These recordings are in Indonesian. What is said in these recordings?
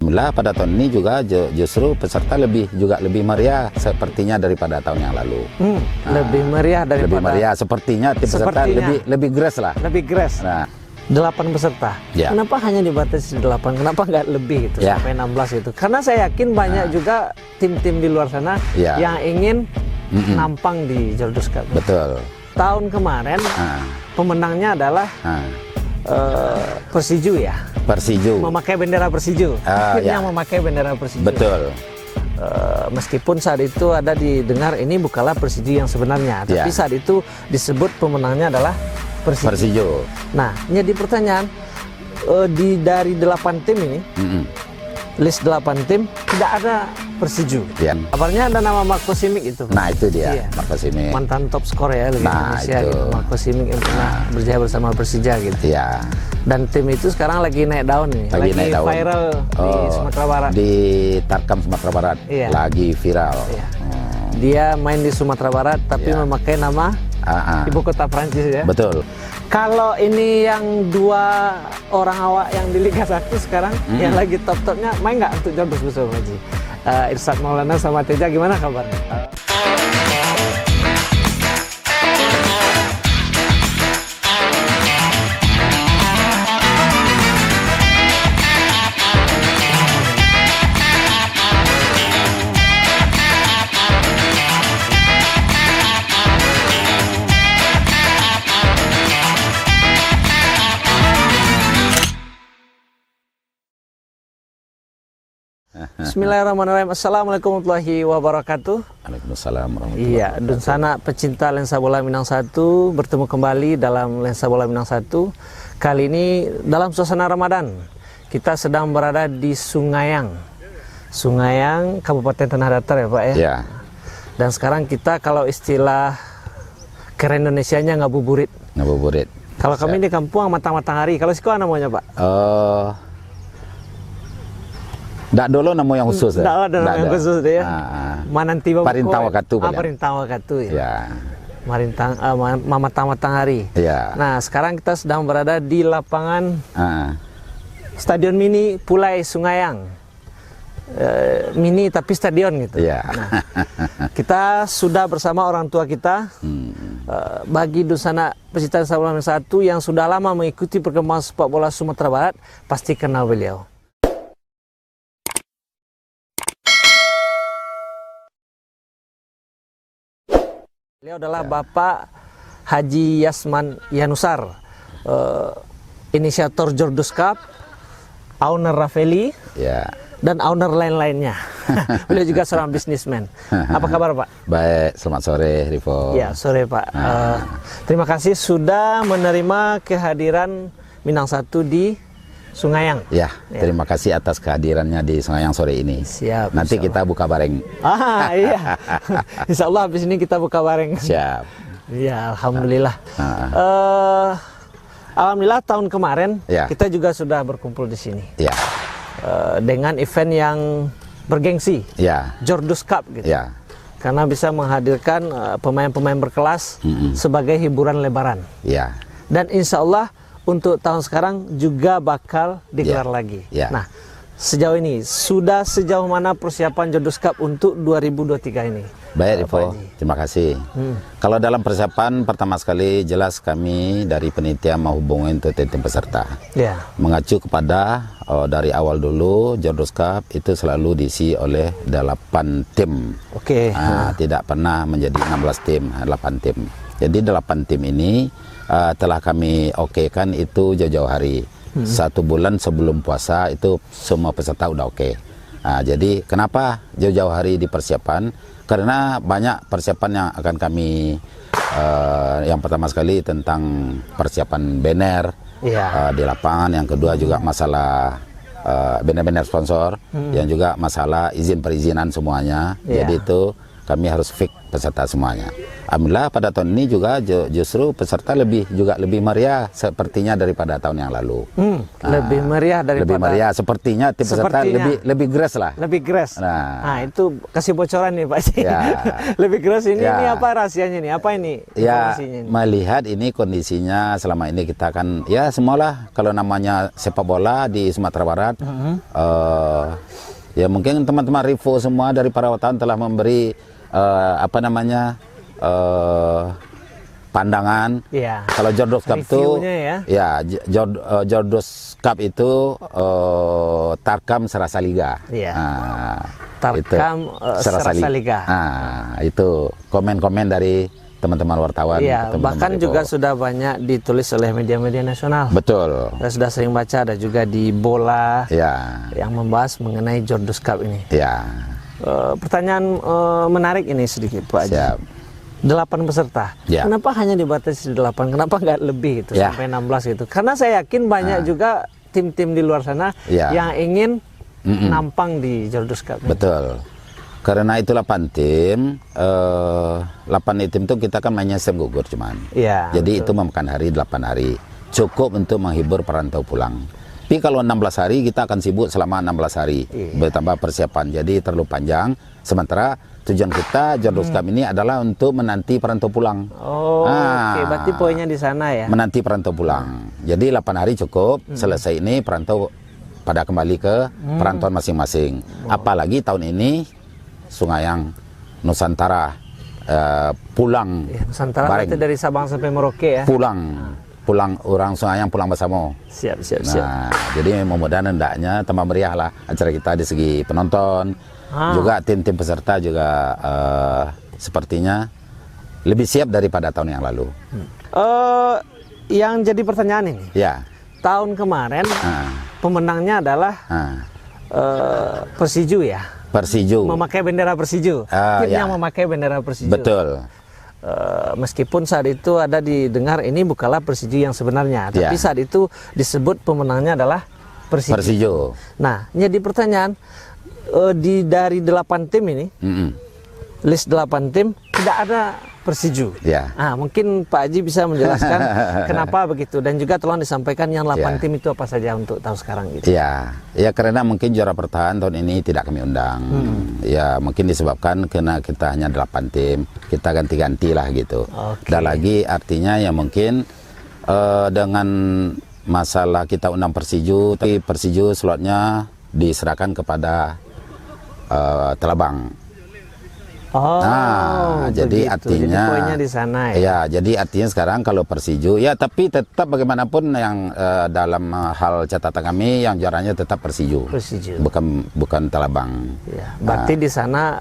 Alhamdulillah pada tahun ini juga justru peserta lebih meriah sepertinya daripada tahun yang lalu. Lebih meriah daripada. Lebih meriah sepertinya tim peserta lebih grass lah. Lebih grass. Nah, 8 peserta. Ya. Kenapa hanya dibatasi 8? Kenapa nggak lebih gitu Ya. sampai 16 itu? Karena saya yakin banyak juga tim-tim di luar sana Ya. yang ingin nampang di Jordus Cup. betul. Tahun kemarin pemenangnya adalah Persiju ya. Persiju. Memakai bendera Persiju. Akhirnya Ya. memakai bendera Persiju. Betul. Meskipun saat itu ada didengar ini bukanlah Persiju yang sebenarnya, tapi Ya. saat itu disebut pemenangnya adalah Persiju. Nah, jadi pertanyaan dari 8 tim ini, list 8 tim tidak ada Persiju. Ya. Kabarnya ada nama Marco Simic itu. Nah itu dia, Iya. Marco Simic. Mantan top skor ya Liga Nah, Indonesia itu. gitu. Marco Simic yang pernah berjaya bersama Persija gitu. Ya. Dan tim itu sekarang lagi naik daun nih, lagi naik daun. viral di Sumatera Barat. Di Tarkam Sumatera Barat. Iya. Lagi viral. Iya. Dia main di Sumatera Barat tapi Iya. memakai nama ibu kota Prancis ya. Betul. Kalau ini yang 2 orang awak yang di Liga 1 sekarang yang lagi top-topnya main nggak untuk Jordus besok Haji? Irsyad Maulana sama Teja gimana kabarnya? Bismillahirrahmanirrahim. Assalamualaikum warahmatullahi wabarakatuh. Waalaikumsalam warahmatullahi Iya, wabarakatuh. Dunsana pecinta lensa bola Minang 1 bertemu kembali dalam lensa bola Minang 1. Kali ini dalam suasana Ramadan. Kita sedang berada di Sungayang. Sungayang, Kabupaten Tanah Datar ya Pak ya. Ya. Dan sekarang kita kalau istilah keren Indonesianya ngabuburit. Ngabuburit. Kalau kami di kampung matang-matang hari. Kalau siko namanya Pak? Nggak dulu nama yang khusus. Nggak ada nama yang khusus ya. Mananti Bapak. Parintah Wakatu. Parintah Wakatu ya. Ya. Matang-matang hari. Ya. Nah, sekarang kita sedang berada di lapangan Stadion Mini Pulai Sungayang. Mini tapi stadion gitu. Ya. Nah, kita sudah bersama orang tua kita. Bagi Dunsana pecinta sepak bola 1 yang sudah lama mengikuti perkembangan sepak bola Sumatera Barat, pasti kenal beliau. Beliau adalah Bapak Haji Yasman Yanusar, inisiator Jordus Cup, owner Rafeli, dan owner lain-lainnya. Beliau juga seorang bisnismen. Apa kabar Pak? Baik, selamat sore Rivo. Ya, sore Pak. Terima kasih sudah menerima kehadiran Minang 1 di Sungayang. Ya, terima kasih atas kehadirannya di Sungayang sore ini. Siap. Nanti kita buka bareng. Iya. Insya Allah habis ini kita buka bareng. Siap. Iya, alhamdulillah. Alhamdulillah tahun kemarin kita juga sudah berkumpul di sini. Ya. Dengan event yang bergengsi. Ya. Jordus Cup gitu. Ya. Karena bisa menghadirkan pemain-pemain berkelas sebagai hiburan lebaran. Ya. Dan insya Allah untuk tahun sekarang juga bakal digelar lagi. Nah, sejauh ini sudah sejauh mana persiapan Jordus Cup untuk 2023 ini? Baik, Rivo. Terima kasih. Kalau dalam persiapan pertama sekali jelas kami dari penitia menghubungi untuk tim peserta. Mengacu kepada dari awal dulu Jordus Cup itu selalu diisi oleh 8 tim. Tidak pernah menjadi 16 tim, 8 tim. Jadi 8 tim ini telah kami okekan itu jauh-jauh hari. 1 bulan sebelum puasa itu semua peserta udah oke. Jadi kenapa jauh-jauh hari dipersiapkan? Karena banyak persiapan yang akan kami yang pertama sekali tentang persiapan banner di lapangan, yang kedua juga masalah banner-banner sponsor, yang juga masalah izin perizinan semuanya. Jadi itu kami harus fix peserta semuanya. Alhamdulillah pada tahun ini juga justru peserta lebih meriah sepertinya daripada tahun yang lalu. Lebih meriah daripada. Lebih meriah sepertinya tim peserta lebih gres lah. Lebih gres. Nah, itu kasih bocoran nih Pak. Ya. Lebih gres ini apa rahasianya nih? Apa ini? Ya, melihat ini kondisinya selama ini kita kan ya semualah kalau namanya sepak bola di Sumatera Barat. Ya mungkin teman-teman Rivo semua dari para wartawan telah memberi pandangan. Ya. Kalau Jordos Cup itu Jordos Cup itu Tarkam Serasa Liga. Ya. Tarkam Serasa Liga. Itu komen-komen dari teman-teman wartawan. Iya, bahkan juga sudah banyak ditulis oleh media-media nasional. Betul. Saya sudah sering baca, ada juga di Bola yang membahas mengenai Jordos Cup ini. Ya. Pertanyaan menarik ini sedikit Pak Haji. 8 peserta. Ya. Kenapa hanya dibatasi 8? Kenapa nggak lebih gitu sampai 16 gitu? Karena saya yakin banyak juga tim-tim di luar sana yang ingin nampang di Jordos Cup ini. Betul. Karena itu 8 tim, 8 tim itu kita kan mainnya sistem gugur cuman. Ya, jadi betul. Itu memakan hari 8 hari. Cukup untuk menghibur perantau pulang. Tapi kalau 16 hari kita akan sibuk selama 16 hari. Bertambah persiapan. Jadi terlalu panjang. Sementara tujuan kita Jordos Cup ini adalah untuk menanti perantau pulang. Oke, berarti poinnya di sana ya. Menanti perantau pulang. Jadi 8 hari cukup. Selesai ini perantau pada kembali ke perantauan masing-masing. Apalagi tahun ini Sungayang Nusantara pulang. Nusantara berarti dari Sabang sampai Merauke ya. Pulang orang Sungayang pulang bersama. Siap. Jadi mudah-mudahan hendaknya tambah meriah lah acara kita di segi penonton. Juga tim-tim peserta juga sepertinya lebih siap daripada tahun yang lalu. Yang jadi pertanyaan ini. Ya. Tahun kemarin pemenangnya adalah Persiju ya. Persiju. Memakai bendera Persiju. Tim yang memakai bendera Persiju. Betul. Meskipun saat itu ada didengar ini bukanlah Persiju yang sebenarnya, tapi saat itu disebut pemenangnya adalah Persiju. Nah, jadi pertanyaan dari 8 tim ini, list 8 tim tidak ada Persiju. Mungkin Pak Haji bisa menjelaskan kenapa begitu dan juga tolong disampaikan yang 8 tim itu apa saja untuk tahu sekarang gitu. Ya karena mungkin juara bertahan tahun ini tidak kami undang. Ya mungkin disebabkan karena kita hanya 8 tim, kita ganti-ganti lah gitu. Dan lagi artinya ya mungkin dengan masalah kita undang Persiju, tapi Persiju slotnya diserahkan kepada Telabang. Jadi artinya jadi poinnya di sana ya. Ya, jadi artinya sekarang kalau Persiju ya tapi tetap bagaimanapun yang dalam hal catatan kami yang juaranya tetap Persiju. Bukan Telabang. Ya, berarti di sana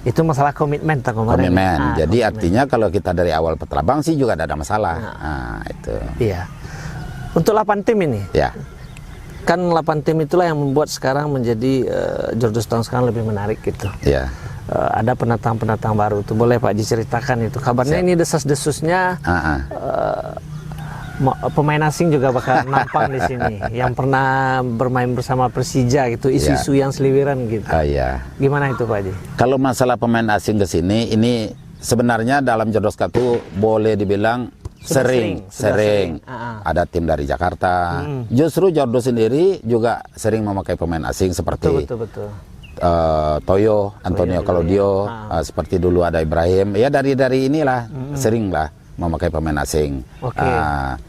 itu masalah komitmen kemarin. Jadi artinya kalau kita dari awal Telabang sih juga tidak ada masalah. Itu. Iya. Untuk 8 tim ini. Ya. Kan 8 tim itulah yang membuat sekarang menjadi Jordos tahun sekarang lebih menarik gitu. Iya. Ada pendatang-pendatang baru tuh, boleh Pak Haji ceritakan itu kabarnya. Ini desas-desusnya pemain asing juga bakal nampang di sini yang pernah bermain bersama Persija gitu, isu-isu yang seliwiran gitu. Gimana itu Pak Haji? Kalau masalah pemain asing ke sini ini sebenarnya dalam Jordos Cup itu boleh dibilang sering. Ada tim dari Jakarta. Justru Jordos sendiri juga sering memakai pemain asing seperti betul. Toyo, Antonio Claudio, seperti dulu ada Ibrahim. Ya dari inilah sering lah memakai pemain asing.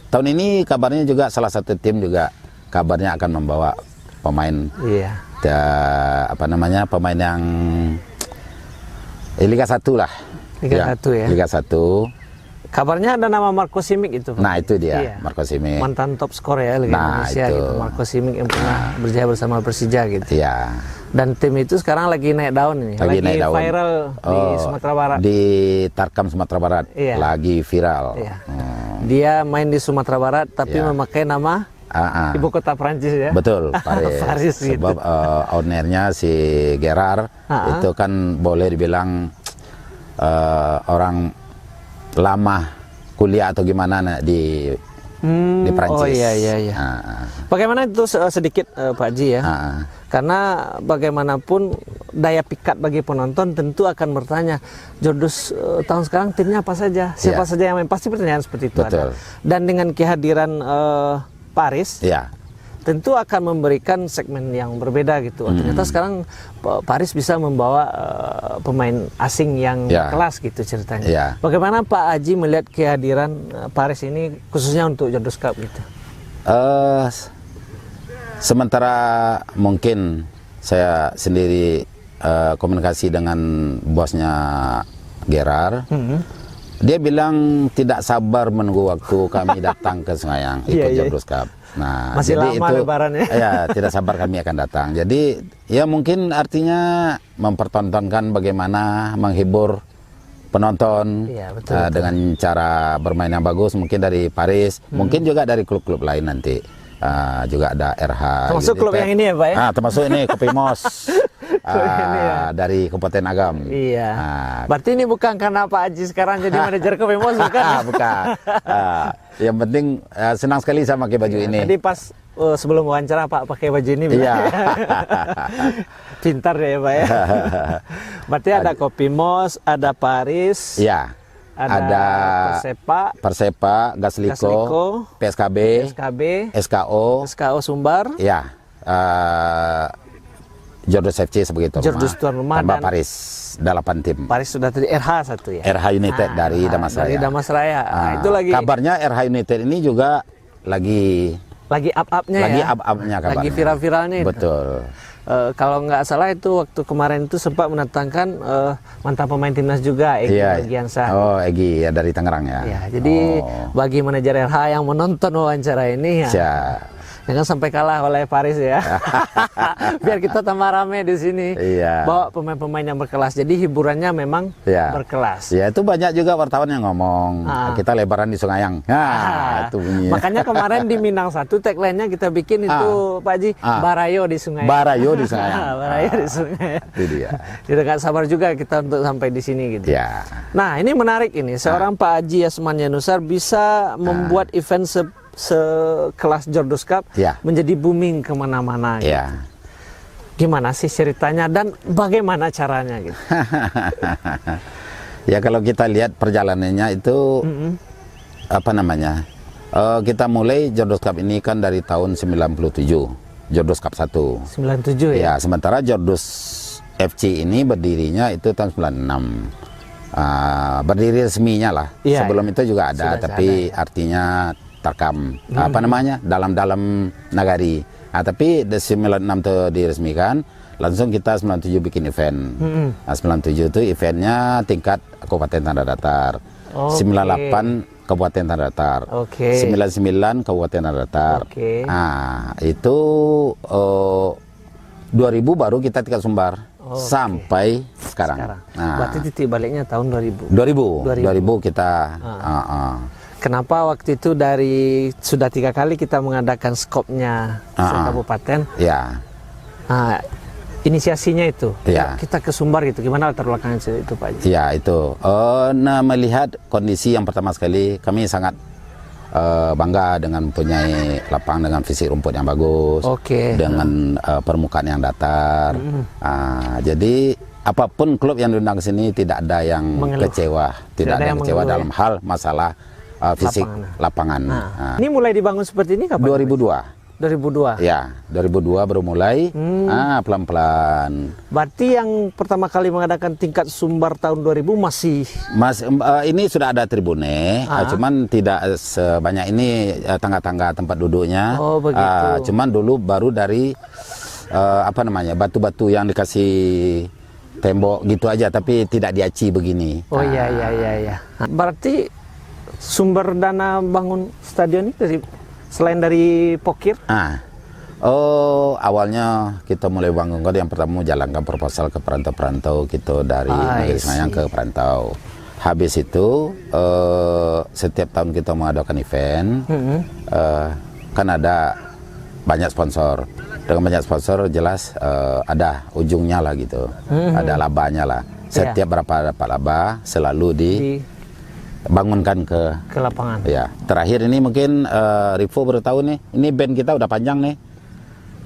Tahun ini kabarnya juga salah satu tim juga kabarnya akan membawa pemain. Pemain yang Liga 1 lah. Liga 1 ya. Liga 1. Kabarnya ada nama Marco Simic itu. Nah itu dia, Marco Simic. Mantan top skor ya Liga Indonesia gitu. Marco Simic yang pernah berjaya bersama Persija gitu. Dan tim itu sekarang lagi naik daun ini. Lagi viral di Sumatera Barat. Di Tarkam Sumatera Barat. Lagi viral. Dia main di Sumatera Barat tapi memakai nama ibu kota Prancis ya. Betul, Paris. Sebab ownernya si Gerard itu kan boleh dibilang orang lama kuliah atau gimana di Prancis. Bagaimana itu sedikit Pak Haji ya? Karena bagaimanapun daya pikat bagi penonton tentu akan bertanya, Jordus tahun sekarang timnya apa saja, siapa saja yang main, pasti pertanyaan seperti itu ada. Dan dengan kehadiran Paris, tentu akan memberikan segmen yang berbeda gitu. Ternyata sekarang Paris bisa membawa pemain asing yang kelas gitu ceritanya. Bagaimana Pak Aji melihat kehadiran Paris ini khususnya untuk Jordus Cup gitu? Sementara mungkin saya sendiri komunikasi dengan bosnya Gerard, dia bilang tidak sabar menunggu waktu kami datang ke Sungayang ikut Jordus Cup. Nah, masih jadi lama itu, lebarannya. Ya, tidak sabar kami akan datang. Jadi ya mungkin artinya mempertontonkan bagaimana menghibur penonton dengan cara bermain yang bagus, mungkin dari Paris, mungkin juga dari klub-klub lain nanti. Juga ada RH. Termasuk klub yang ini ya Pak ya? Termasuk ini Kopimos dari Kabupaten Agam. Iya. Berarti ini bukan karena Pak Aji sekarang jadi manajer Kopimos, bukan? Bukan. Yang penting senang sekali sama pakai baju ini. Tadi pas sebelum wawancara Pak pakai baju ini. Iya. Pintar ya Pak ya. Berarti ada Kopimos, ada Paris. Iya. Ada Persepa, Gasliko, PSKB, SKO Sumbar. Ya. Jordus FC sebagai tuan Jordus tuan rumah tambah Paris 8 tim. Paris sudah tadi RH 1 ya. RH United dari Damasraya. Dari Damasraya. Itu lagi. Kabarnya RH United ini juga lagi up-upnya ya. Lagi up-upnya kabarnya. Lagi viral-viralnya itu. Betul. Kalau nggak salah itu waktu kemarin itu sempat mendatangkan mantan pemain timnas juga, Egy Bagiansa. Oh, Egy ya dari Tangerang ya. Ya, jadi bagi manajer RH yang menonton wawancara ini ya. Jangan sampai kalah oleh Paris ya. Biar kita tambah rame di sini. Bawa pemain-pemain yang berkelas. Jadi hiburannya memang berkelas. Ya, itu banyak juga wartawan yang ngomong kita lebaran di Sungayang. Itu bunyinya. Makanya kemarin di Minang 1 tagline-nya kita bikin itu Pak Haji, Barayo di Sungayang. Barayo di Sungayang. Barayo di Sungayang. Itu dia. Tidak nggak sabar juga kita untuk sampai di sini gitu. Nah, ini menarik ini. Seorang Pak Haji Yasman Yanusar bisa membuat event sekelas Jordus Cup menjadi booming kemana-mana gitu. Gimana sih ceritanya dan bagaimana caranya gitu? Ya kalau kita lihat perjalanannya itu apa namanya, kita mulai Jordus Cup ini kan dari tahun 97, Jordus Cup 1. 97 ya? Sementara Jordus FC ini berdirinya itu tahun 96. Berdiri resminya lah. Sebelum itu juga ada, tapi artinya terkam apa namanya dalam nagari. Tapi di 96 itu diresmikan, langsung kita 97 bikin event. 97 itu eventnya tingkat Kabupaten Tanah Datar. 98 Kabupaten Tanah Datar. 99 Kabupaten Tanah Datar. Itu 2000 baru kita tingkat Sumbar. Sampai sekarang. Berarti titik baliknya tahun 2000. 2000 kita. Kenapa waktu itu sudah 3 kali kita mengadakan skopnya kabupaten? Inisiasinya itu kita ke Sumbar gitu. Gimana latar belakangnya itu Pak Haji? Itu. Melihat kondisi yang pertama sekali kami sangat bangga dengan mempunyai lapangan dengan fisik rumput yang bagus, dengan permukaan yang datar. Jadi apapun klub yang diundang ke sini tidak ada yang kecewa, tidak ada yang kecewa dalam hal masalah fisik lapangan. Ini mulai dibangun seperti ini kapan? 2002. Ya, 2002 baru mulai. Pelan-pelan. Berarti yang pertama kali mengadakan tingkat Sumbar tahun 2000 ini sudah ada tribune, cuman tidak sebanyak ini tangga-tangga tempat duduknya. Cuman dulu baru dari apa namanya, batu-batu yang dikasih tembok gitu aja, tapi tidak diaci begini. Iya. Berarti sumber dana bangun stadion ini selain dari Pokir? Awalnya kita mulai bangun kan yang pertama jalankan proposal ke perantau-perantau gitu dari Negeri Sungayang ke perantau. Habis itu setiap tahun kita mengadakan event, kan ada banyak sponsor. Dengan banyak sponsor jelas ada ujungnya lah gitu, ada labanya lah. Setiap berapa dapat laba selalu bangunkan ke lapangan. Terakhir ini mungkin Rivo baru tahu nih, ini band kita udah panjang nih.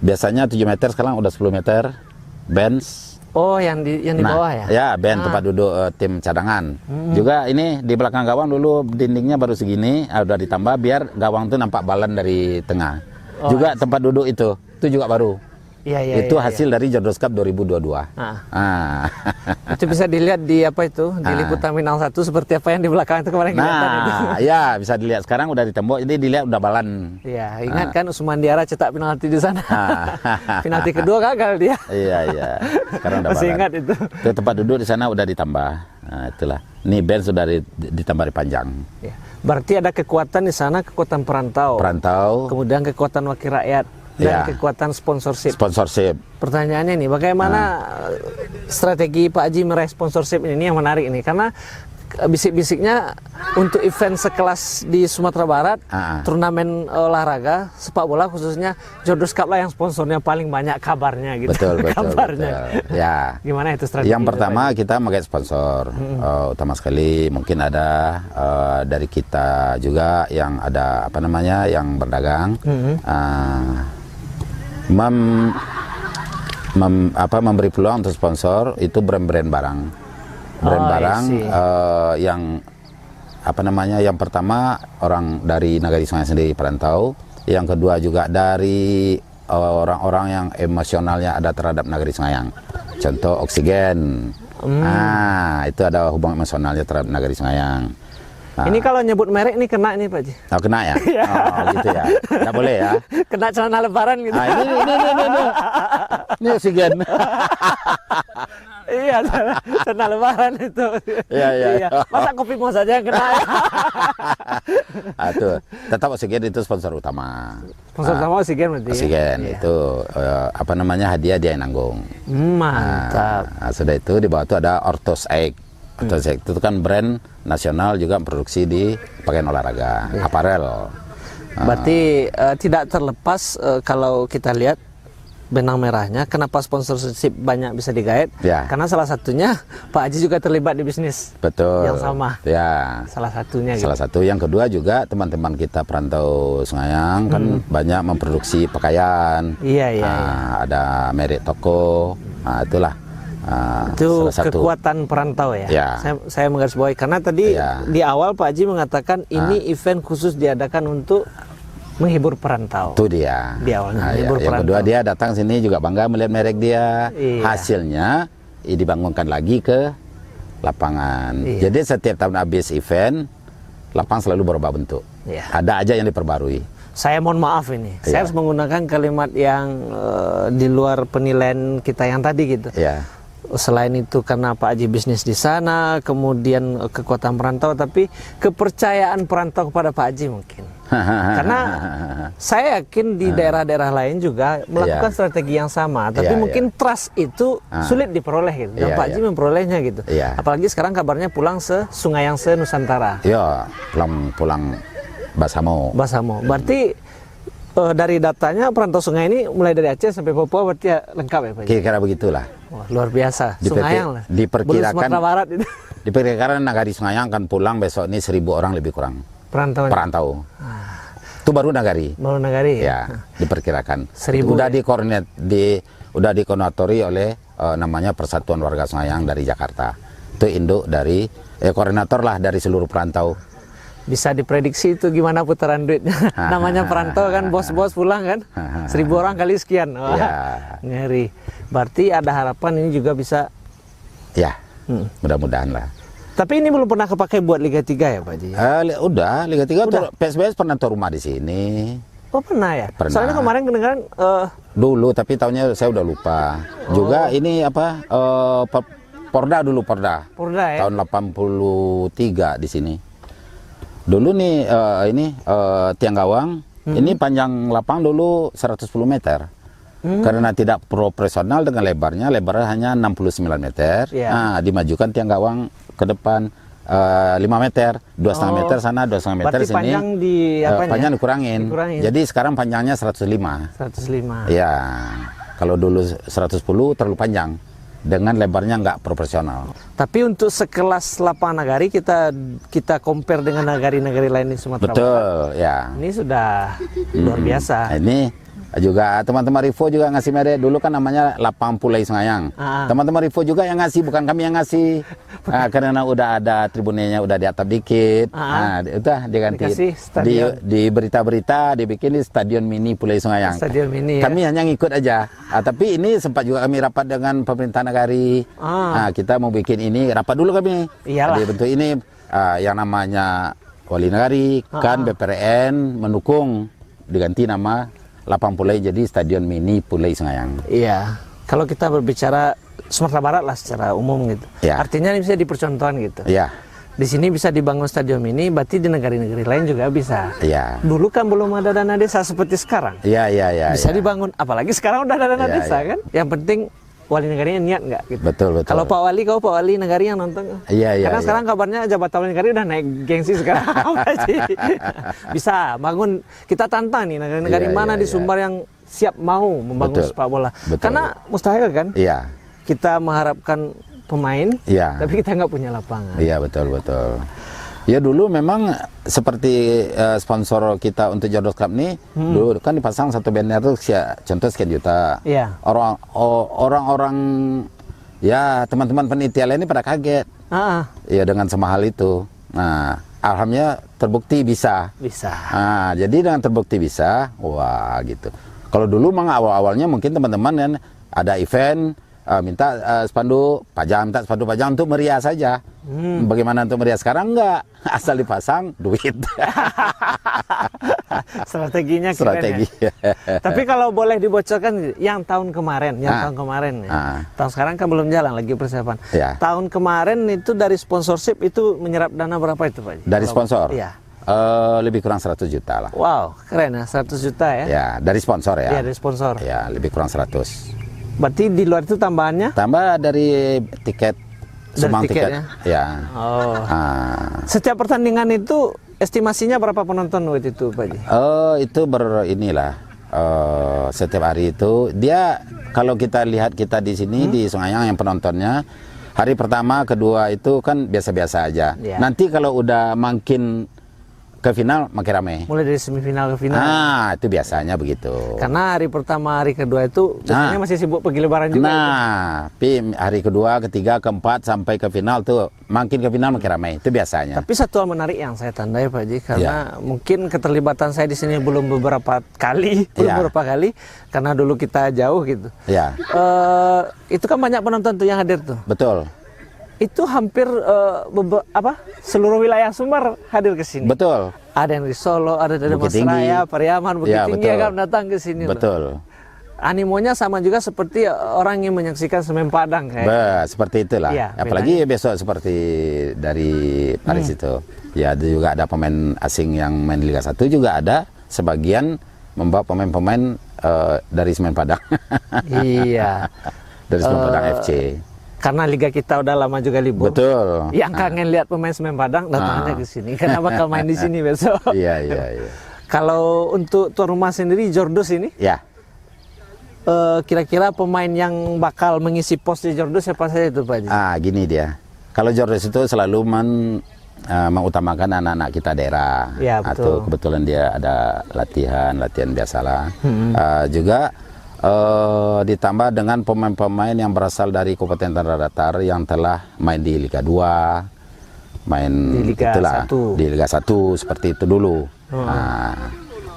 Biasanya 7 meter, sekarang udah 10 meter. Bench Oh, yang di bawah ya? Ya, band tempat duduk tim cadangan. Juga ini di belakang gawang dulu dindingnya baru segini, udah ditambah biar gawang tuh nampak balan dari tengah. Juga tempat duduk itu juga baru. Iya, itu hasil dari Jodros Cup 2022. Itu bisa dilihat di apa itu, di liputan Minang 1 seperti apa yang di belakang itu kemarin kelihatan itu. Ya bisa dilihat sekarang udah di tembok, jadi dilihat udah balan. Iya, ingat kan Usman Diara cetak penalti di sana. Penalti kedua gagal dia. Iya. Sekarang udah masih balan. ingat itu. Itu tempat duduk di sana udah ditambah. Nah, itulah. Nih band sudah ditambah dipanjang. Ya. Berarti ada kekuatan di sana, kekuatan perantau. Kemudian kekuatan wakil rakyat. Dan kekuatan sponsorship. Pertanyaannya nih, bagaimana strategi Pak Haji meraih sponsorship ini yang menarik ini? Karena bisik-bisiknya untuk event sekelas di Sumatera Barat, turnamen olahraga, sepak bola khususnya, Jodros Cup lah yang sponsornya paling banyak kabarnya gitu. Betul. Ya. Gimana itu strategi? Yang pertama kita pakai sponsor. Utama sekali mungkin ada dari kita juga yang ada yang berdagang. Memberi peluang untuk sponsor itu brand-brand barang. Yang yang pertama orang dari Nagari Sungai sendiri perantau, yang kedua juga dari orang-orang yang emosionalnya ada terhadap Nagari Sungayang. Contoh Oksigen. Itu ada hubungan emosionalnya terhadap Nagari Sungayang. Ini kalau nyebut merek ini kena nih Pak Haji. Kena ya? Gitu ya. Nggak boleh ya? Kena celana lebaran gitu. Ini Oksigen. Iya, celana lebaran itu. Iya. Masa kopi mau saja yang kena ya? Tuh. Tetap Oksigen itu sponsor utama. Sponsor utama Oksigen berarti. Oksigen itu hadiah dia yang nanggung. Mantap. Sudah itu di bawah itu ada Orthos Egg. Orthos Egg itu kan brand nasional juga produksi di pakaian olahraga, aparel. Berarti tidak terlepas kalau kita lihat benang merahnya, kenapa sponsorship banyak bisa digait? Karena salah satunya Pak Haji juga terlibat di bisnis. Betul. Yang sama. Ya. Salah satunya. Salah satu. Yang kedua juga teman-teman kita perantau Sungayang kan banyak memproduksi pakaian. Iya. Ada merek toko. Itulah. Itu kekuatan perantau ya. Saya menggarisbawahi karena tadi di awal Pak Haji mengatakan ini event khusus diadakan untuk menghibur perantau. Itu dia. Di awalnya yang kedua dia datang sini juga bangga melihat merek dia. Hasilnya dibangunkan lagi ke lapangan. Jadi setiap tahun habis event, lapangan selalu berubah bentuk. Ada aja yang diperbarui. Saya mohon maaf ini, saya harus menggunakan kalimat yang di luar penilaian kita yang tadi gitu. Selain itu karena Pak Haji bisnis di sana, kemudian kekuatan perantau, tapi kepercayaan perantau kepada Pak Haji mungkin. Karena saya yakin di daerah-daerah lain juga melakukan strategi yang sama, tapi mungkin trust itu sulit diperoleh gitu. Dan Pak Haji memperolehnya gitu. Apalagi sekarang kabarnya pulang Sungayang Nusantara. Pulang Basamo. Berarti dari datanya perantau sungai ini mulai dari Aceh sampai Papua berarti lengkap ya Pak? Kira-kira begitulah. Wah, luar biasa. Sungayang lah. Diperkirakan Sumatera Barat itu. Diperkirakan Nagari Sungayang akan pulang besok ini 1.000 orang lebih kurang. Perantau. Itu baru Nagari. Ya, diperkirakan. 1.000. Udah dikoordinatori oleh namanya Persatuan Warga Sungayang dari Jakarta. Itu induk dari koordinator lah dari seluruh perantau. Bisa diprediksi itu gimana putaran duitnya. Namanya perantau kan, bos-bos pulang kan, 1.000 orang kali sekian. Ngeri. Berarti ada harapan ini juga bisa. Mudah-mudahan lah. Tapi ini belum pernah kepakai buat Liga 3 ya Pak Haji? Udah, Liga 3 PSBS pernah tuan rumah di sini. Oh pernah ya? Pernah. Soalnya kemarin kedengaran dulu, tapi tahunnya saya udah lupa. Juga ini Porda dulu Porda ya? Tahun 83 di sini. Dulu nih tiang gawang, ini panjang lapang dulu 110 meter. Karena tidak profesional dengan lebarnya hanya 69 meter. Dimajukan tiang gawang ke depan 5 meter, 2,5 meter sana, 2,5 meter sini. Panjang panjang dikurangin. Jadi sekarang panjangnya 105. Ya, kalau dulu 110 terlalu panjang. Dengan lebarnya nggak proporsional. Tapi untuk sekelas lapangan Nagari kita compare dengan nagari-nagari lain di Sumatera Barat. Betul, ya. Ini sudah luar biasa. Ini Juga teman-teman Rivo juga ngasih merek. Dulu kan namanya Lapang Pulai Sungayang. Teman-teman Rivo juga yang ngasih, bukan kami yang ngasih. Karena udah ada tribunnya, udah di atap dikit. Udah diganti. Di berita-berita dibikin di Stadion Mini Pulai Sungayang. Stadion Mini. Kami hanya ngikut aja. Tapi ini sempat juga kami rapat dengan pemerintah negari. Kita mau bikin ini, rapat dulu kami. Iyalah. Bentuk ini yang namanya Wali Negari, kan BPRN mendukung diganti nama Lapang Pulai jadi Stadion Mini Pulai Sungayang. Iya. Kalau kita berbicara Sumatera Barat lah secara umum gitu. Ya. Artinya ini bisa dipercontohkan gitu. Iya. Di sini bisa dibangun stadion mini, berarti di negara-negara lain juga bisa. Iya. Dulu kan belum ada dana desa seperti sekarang. Iya. Bisa dibangun, apalagi sekarang udah ada dana desa kan. Yang penting wali negarinya niat nggak gitu. Betul. Kalau Pak Wali negari yang nonton. Iya. Karena sekarang kabarnya jabatan wali negari udah naik gengsi sekarang. Bisa bangun, kita tantang nih negara-negara mana di Sumbar yang siap mau membangun sepak bola. Karena mustahil kan? Iya. Kita mengharapkan pemain, tapi kita nggak punya lapangan. Iya, betul. Ya dulu memang seperti sponsor kita untuk Jordos Cup nih, dulu kan dipasang satu banner tuh contoh sekian juta. Iya. Orang-orang ya teman-teman penitia lain ini pada kaget. Ya dengan semahal itu. Nah, alhamdulillah terbukti bisa. Nah, jadi dengan terbukti bisa, wah gitu. Kalau dulu memang awal-awalnya mungkin teman-teman kan ada event minta spanduk pajang untuk meriah saja. Bagaimana untuk meriah? Sekarang enggak, asal dipasang duit. Strateginya keren. Ya. Tapi kalau boleh dibocorkan yang tahun kemarin, tahun sekarang kan belum jalan lagi persiapan. Tahun kemarin itu dari sponsorship itu menyerap dana berapa itu Pak? Dari sponsor? Iya. Lebih kurang 100 juta lah. Wow, keren ya, 100 juta ya? Ya, dari sponsor ya. Iya, dari sponsor. Ya, lebih kurang 100. Berarti di luar itu tambahannya? Tambah dari tiket, sumbang tiket. Ya. Oh. Setiap pertandingan itu estimasinya berapa penonton waktu itu, Pak Ji? Itu setiap hari itu dia kalau kita lihat kita di sini di Sungayang yang penontonnya hari pertama, kedua itu kan biasa-biasa aja. Nanti kalau udah makin ke final makin ramai. Mulai dari semifinal ke final. Itu biasanya begitu. Karena hari pertama, hari kedua itu biasanya masih sibuk pergi lebaran juga. Tapi hari kedua, ketiga, keempat sampai ke final tuh makin ke final makin ramai. Itu biasanya. Tapi satu hal menarik yang saya tandai Pak Ji, karena mungkin keterlibatan saya di sini belum beberapa kali, karena dulu kita jauh gitu. Itu kan banyak penonton tuh yang hadir tuh. Betul. Itu hampir seluruh wilayah Sumbar hadir ke sini. Betul. Ada yang dari Solo, ada dari Masraya, Pariaman, Bukit Tinggi kan datang ke sini. Betul. Animonya sama juga seperti orang yang menyaksikan Semen Padang kayak. Seperti itulah. Apalagi besok seperti dari Paris itu. Ya, juga ada pemain asing yang main di Liga 1 juga ada sebagian membawa pemain-pemain dari Semen Padang. Iya. Dari Semen Padang FC. Karena liga kita udah lama juga libur. Betul. Yang kangen lihat pemain Semen Padang datangnya ke sini. Karena bakal main di sini besok. Iya. Kalau untuk tuan rumah sendiri Jordos ini, kira-kira pemain yang bakal mengisi pos di Jordos siapa saja itu Pak Ji? Gini dia. Kalau Jordos itu selalu mengutamakan anak-anak kita daerah. Atau kebetulan dia ada latihan biasalah. Juga ditambah dengan pemain-pemain yang berasal dari Kabupaten Tanah Datar yang telah main di Liga 2, main di Liga 1 seperti itu dulu.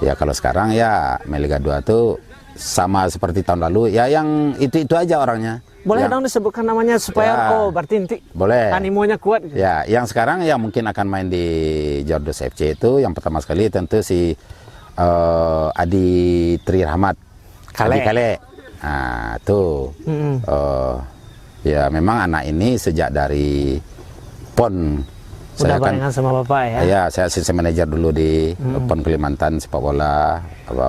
Ya kalau sekarang ya main Liga 2 itu sama seperti tahun lalu. Ya yang itu aja orangnya. Boleh dong disebutkan namanya supaya berarti inti. Boleh. Animonya kuat. Gitu. Ya, yang sekarang ya mungkin akan main di Jordos FC itu yang pertama sekali tentu si Adi Tri Rahmat. Kale. Tuh. Ya memang anak ini sejak dari PON. Udah barengan sama Bapak ya? Ya, saya assistant manager dulu di PON Kalimantan sepak bola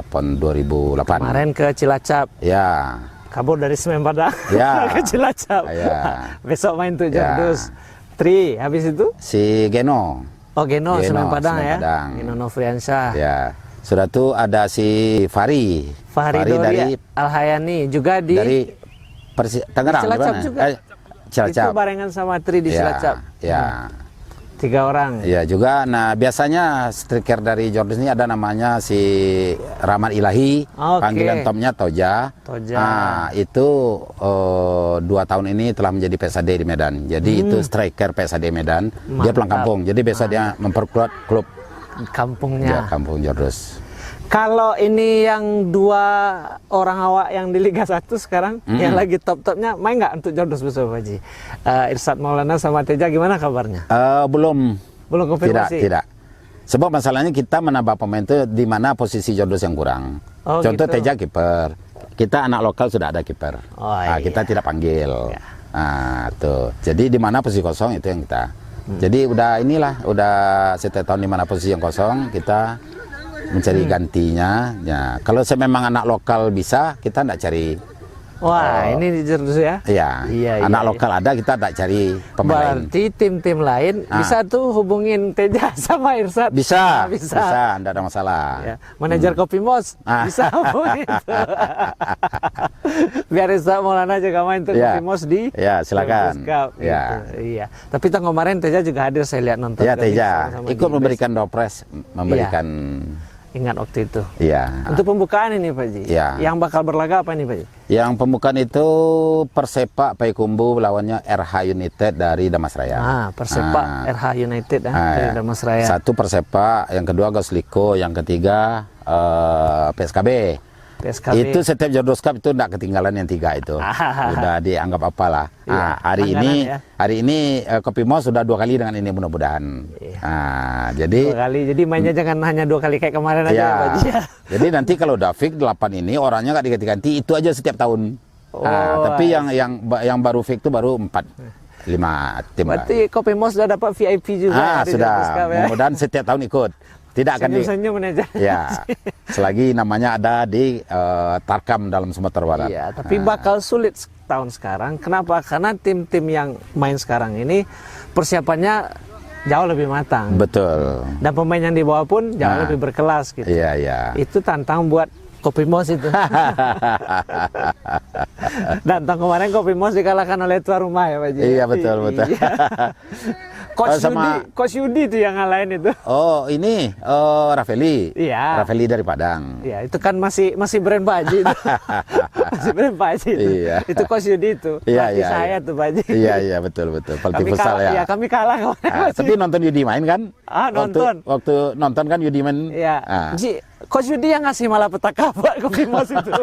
PON 2008. Kemarin ke Cilacap. Ya. Kabur dari Semen Padang ke Cilacap. Besok main tuh Jordos. Tri, habis itu? Si Geno. Oh Geno Semen Padang ya? Geno Nofriansyah. Ya. Sudah tuh ada si Fahri dari Al-Hayani juga dari Tangerang. Cilacap juga. Cilacap. Itu barengan sama Tri di Cilacap. Ya. 3 orang. Iya juga. Nah biasanya striker dari Jordus ini ada namanya si Rahmat Ilahi, panggilan Tomnya Toja. Nah itu 2 tahun ini telah menjadi PSAD di Medan. Jadi itu striker PSAD Medan. Mantap. Dia pulang kampung. Jadi besok dia memperkuat klub kampungnya. Ya, kampung Jordus. Kalau ini yang 2 orang awak yang di Liga 1 sekarang, yang lagi top-topnya, main nggak untuk Jordus besok Pak Haji? Irsad Maulana sama Teja gimana kabarnya? Belum konfirmasi? Tidak. Sebab masalahnya kita menambah pemain itu di mana posisi Jordus yang kurang. Contoh gitu. Teja kiper. Kita anak lokal sudah ada kiper. Kita tidak panggil. Ya. Tuh. Jadi di mana posisi kosong itu yang kita. Jadi udah setiap tahun di mana posisi yang kosong kita mencari gantinya. Ya, kalau saya memang anak lokal bisa, kita tidak cari. Wah, ini di Jordus ya? Iya. Anak lokal ada, kita tidak cari pemain. Berarti tim-tim lain bisa tuh hubungin Teja sama Irsad? Bisa, tidak ada masalah. Ya. Manajer Kopi Mos bisa hubungin tuh. Biar Irsad Maulana juga main tuh Kopi Mos di. Ya, silakan. Iya. Tapi tahun kemarin Teja juga hadir, saya lihat nonton. Ya, Teja ikut memberikan dopres, memberikan. Ingat waktu itu. Iya. Untuk pembukaan ini Pak Haji. Iya. Yang bakal berlaga apa nih Pak Haji? Yang pembukaan itu Persepak Payakumbuh lawannya RH United dari Damasraya. Persepak RH United dari Damasraya. 1 Persepak, yang kedua Gosliko, yang ketiga PSKB. Itu setiap Jordus Cup itu tidak ketinggalan yang 3 itu. Udah dianggap apalah. Hari ini Kopi Mos sudah 2 kali dengan ini mudah-mudahan. Jadi 2 kali. Jadi mainnya jangan hanya 2 kali kayak kemarin aja Pak Haji. Jadi nanti kalau udah fix 8 ini orangnya nggak diganti-ganti, itu aja setiap tahun. Tapi yang baru fix itu baru 4-5 tim. Berarti Kopi Mos sudah dapat VIP juga. Sudah. Mudah-mudahan setiap tahun ikut. Tidak akan senyum aja. Ya, selagi namanya ada di Tarkam dalam Sumatera Barat. Iya, tapi bakal sulit tahun sekarang. Kenapa? Karena tim-tim yang main sekarang ini persiapannya jauh lebih matang. Betul. Dan pemain yang dibawa pun jauh lebih berkelas gitu. Iya. Itu tantang buat Kopi Mos itu. Dan tahun kemarin Kopi Mos dikalahkan oleh tuan rumah ya Pak Haji. Iya, betul. Coach Yudi itu yang ngalahin itu. Ini Rafeli. Iya. Rafeli dari Padang. Iya, itu kan masih brand Pak Haji itu. Masih brand Pak Haji itu. Iya. Itu Coach Yudi itu. Iya. Saya tuh Pak Haji. Iya, betul. Pelatih futsal ya. Iya, kami kalah kemarin. Tapi nonton Yudi main kan? Nonton. Waktu nonton kan Yudi main. Iya. Coach Yudi yang ngasih malah petaka buat Kopi Mos itu.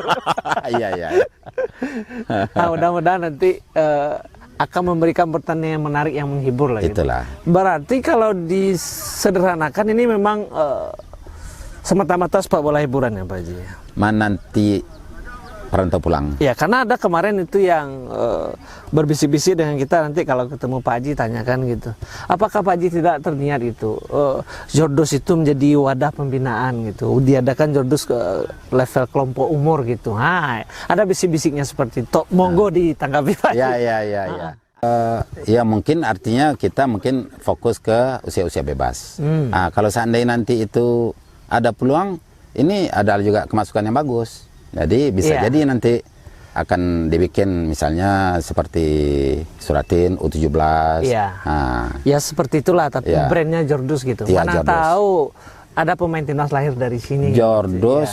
Iya. Mudah-mudahan nanti akan memberikan pertandingan yang menarik yang menghibur lah. Itulah. Berarti kalau disederhanakan ini memang semata-mata sepak bola hiburan ya Pak Haji. Nanti perantau pulang. Ya, karena ada kemarin itu yang berbisik-bisik dengan kita, nanti kalau ketemu Pak Haji tanyakan gitu. Apakah Pak Haji tidak terniat gitu? Jordus itu menjadi wadah pembinaan gitu. Diadakan Jordus ke level kelompok umur gitu. Ada bisik-bisiknya seperti itu. Monggo ditanggapi Pak Haji. Ya. Ya mungkin artinya kita mungkin fokus ke usia-usia bebas. Kalau seandainya nanti itu ada peluang, ini ada juga kemasukan yang bagus. Jadi bisa jadi nanti akan dibikin misalnya seperti Suratin U17. Ya seperti itulah, tapi brandnya Jordus gitu. Mana Jordus. Tahu ada pemain timnas lahir dari sini. Jordus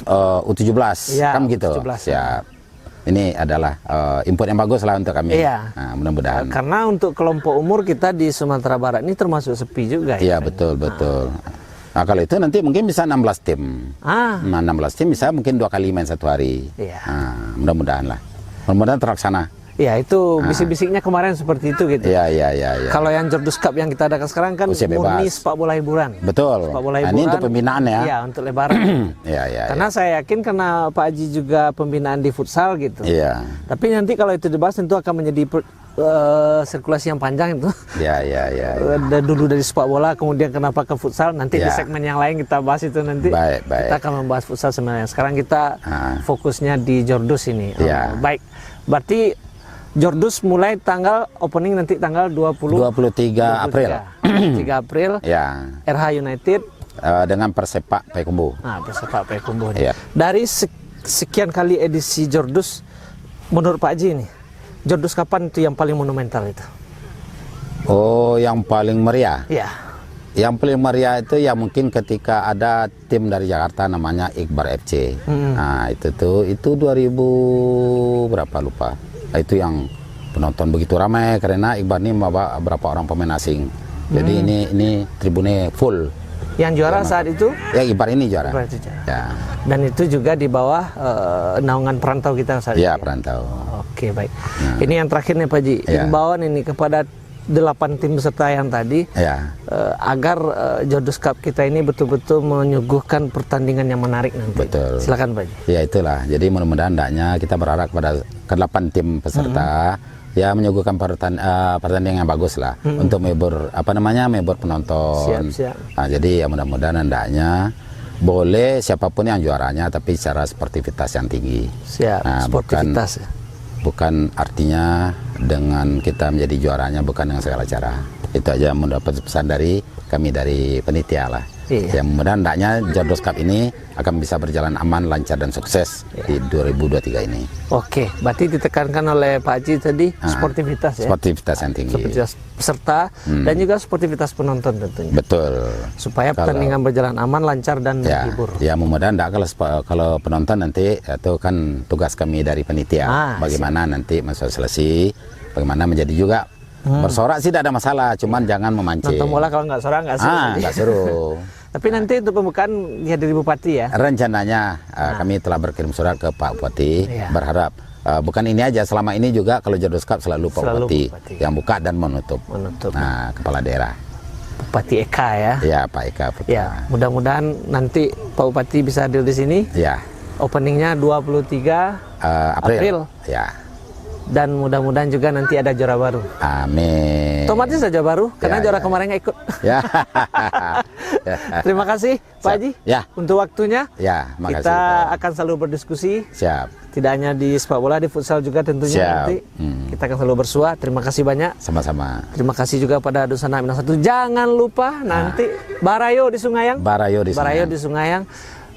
U17 kan gitu. Ya. Ini adalah input yang bagus lah untuk kami. Mudah-mudahan. Karena untuk kelompok umur kita di Sumatera Barat ini termasuk sepi juga. Iya, betul. Nah, kalau itu nanti mungkin bisa 16 tim. 16 tim bisa mungkin 2 kali main 1 hari. Mudah-mudahan lah. Mudah-mudahan terlaksana. Ya, itu bisik-bisiknya kemarin seperti itu gitu. Iya. Kalau yang Jordus Cup yang kita adakan sekarang kan murni sepak bola hiburan. Betul. Sepak bola hiburan. Ini untuk pembinaan ya. Iya, untuk lebaran. Karena saya yakin karena Pak Haji juga pembinaan di futsal gitu. Iya. Tapi nanti kalau itu dibahas tentu akan menjadi sirkulasi yang panjang itu. Ya. Dulu dari sepak bola, kemudian kenapa ke futsal, nanti di segmen yang lain kita bahas itu nanti. Baik. Kita akan membahas futsal sebenarnya. Sekarang kita fokusnya di Jordus ini. Baik. Berarti Jordus mulai opening nanti tanggal 23 April. 3 April. Ya. RH United dengan Persepak Payakumbuh. Persepak Payakumbuh. Dari sekian kali edisi Jordus, menurut Pak Haji ini, Jordus kapan itu yang paling monumental itu? Oh, yang paling meriah. Ya. Yang paling meriah itu ya mungkin ketika ada tim dari Jakarta namanya Iqbar FC. Nah, itu 2000 berapa lupa. Nah, itu yang penonton begitu ramai karena Iqbar ini membawa beberapa orang pemain asing. Jadi ini tribunnya full. Yang juara saat itu? Ya, Iqbar ini juara. Iqbar itu juara. Ya. Dan itu juga di bawah naungan perantau kita saat Ya, ini. perantau. Oke, baik. Ini yang terakhir nih Pak Ji. Imbauan ini kepada 8 tim peserta yang tadi, agar Jodus Cup kita ini betul-betul menyuguhkan pertandingan yang menarik nanti. Betul. Silakan Pak Ji. Ya, itulah. Jadi mudah-mudahan hendaknya kita berharap pada ke-8 tim peserta ya menyuguhkan pertandingan yang bagus lah untuk menghibur penonton. Siap. Nah, jadi ya mudah-mudahan hendaknya boleh siapapun yang juaranya tapi secara sportivitas yang tinggi. Siap. Nah, sportivitas. bukan artinya dengan kita menjadi juaranya bukan dengan segala cara. Itu aja mendapat pesan dari kami dari panitia lah. Yang mudah-mudahan hendaknya Jodus Cup ini akan bisa berjalan aman, lancar dan sukses di 2023 ini. Oke, berarti ditekankan oleh Pak Haji tadi sportivitas ya. Sportivitas yang tinggi. Sportivitas peserta dan juga sportivitas penonton tentunya. Betul. Supaya pertandingan berjalan aman, lancar dan menghibur. Ya, mudah-mudahan kalau penonton nanti itu kan tugas kami dari panitia. Bagaimana nanti masa selesai, bagaimana menjadi juga bersorak sih tidak ada masalah, cuman jangan memancing. Nonton bola kalau nggak sorak nggak seru. Nggak seru. Tapi nanti untuk pembukaan dihadiri Bupati ya? Rencananya kami telah berkirim surat ke Pak Bupati, berharap bukan ini aja, selama ini juga kalau Jodus Cup selalu Pak Bupati yang buka dan menutup. Nah, kepala daerah. Bupati Eka ya? Ya, Pak Eka. Ya, mudah-mudahan nanti Pak Bupati bisa hadir di sini. Ya. Openingnya 23 April. Ya. Dan mudah-mudahan juga nanti ada juara baru. Amin. Otomatis saja baru, karena juara kemarin nggak ikut. Ya. Terima kasih Pak Haji untuk waktunya. Ya, makasih. Kita akan selalu berdiskusi. Siap. Tidak hanya di sepak bola, di futsal juga tentunya. Siap. Nanti kita akan selalu bersua. Terima kasih banyak. Sama-sama. Terima kasih juga pada Dusun Anak Minang 1. Jangan lupa nanti Barayo di Sungayang. Barayo di Sungayang.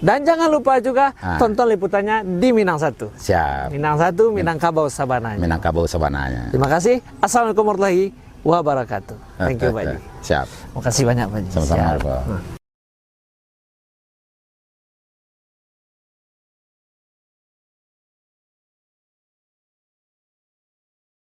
Dan jangan lupa juga tonton liputannya di Minang 1. Siap. Minang 1, Minangkabau Sabananya. Minangkabau Sabananya. Terima kasih. Assalamualaikum warahmatullahi wabarakatuh. Thank you Pak Haji. Siap. Terima kasih banyak Pak Haji. Sama-sama Pak.